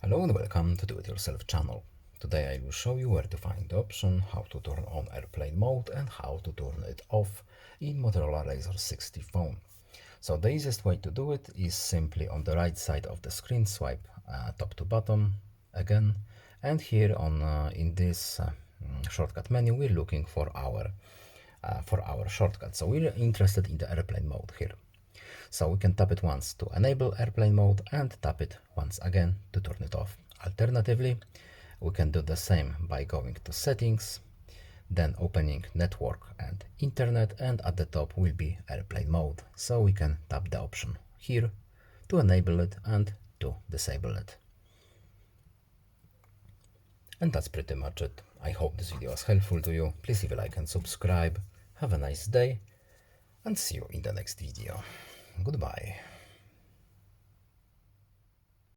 Hello and welcome to Do-It-Yourself channel. Today I will show you where to find the option, how to turn on airplane mode and how to turn it off in Motorola Razr 60 phone. So the easiest way to do it is simply on the right side of the screen, swipe top to bottom again, and here on in this shortcut menu we're looking for our shortcut. So we're interested in the airplane mode here. So we can tap it once to enable airplane mode and tap it once again to turn it off. Alternatively, we can do the same by going to settings, then opening network and internet, and at the top will be airplane mode. So we can tap the option here to enable it and to disable it. And that's pretty much it. I hope this video was helpful to you. Please leave a like and subscribe. Have a nice day and see you in the next video. Goodbye.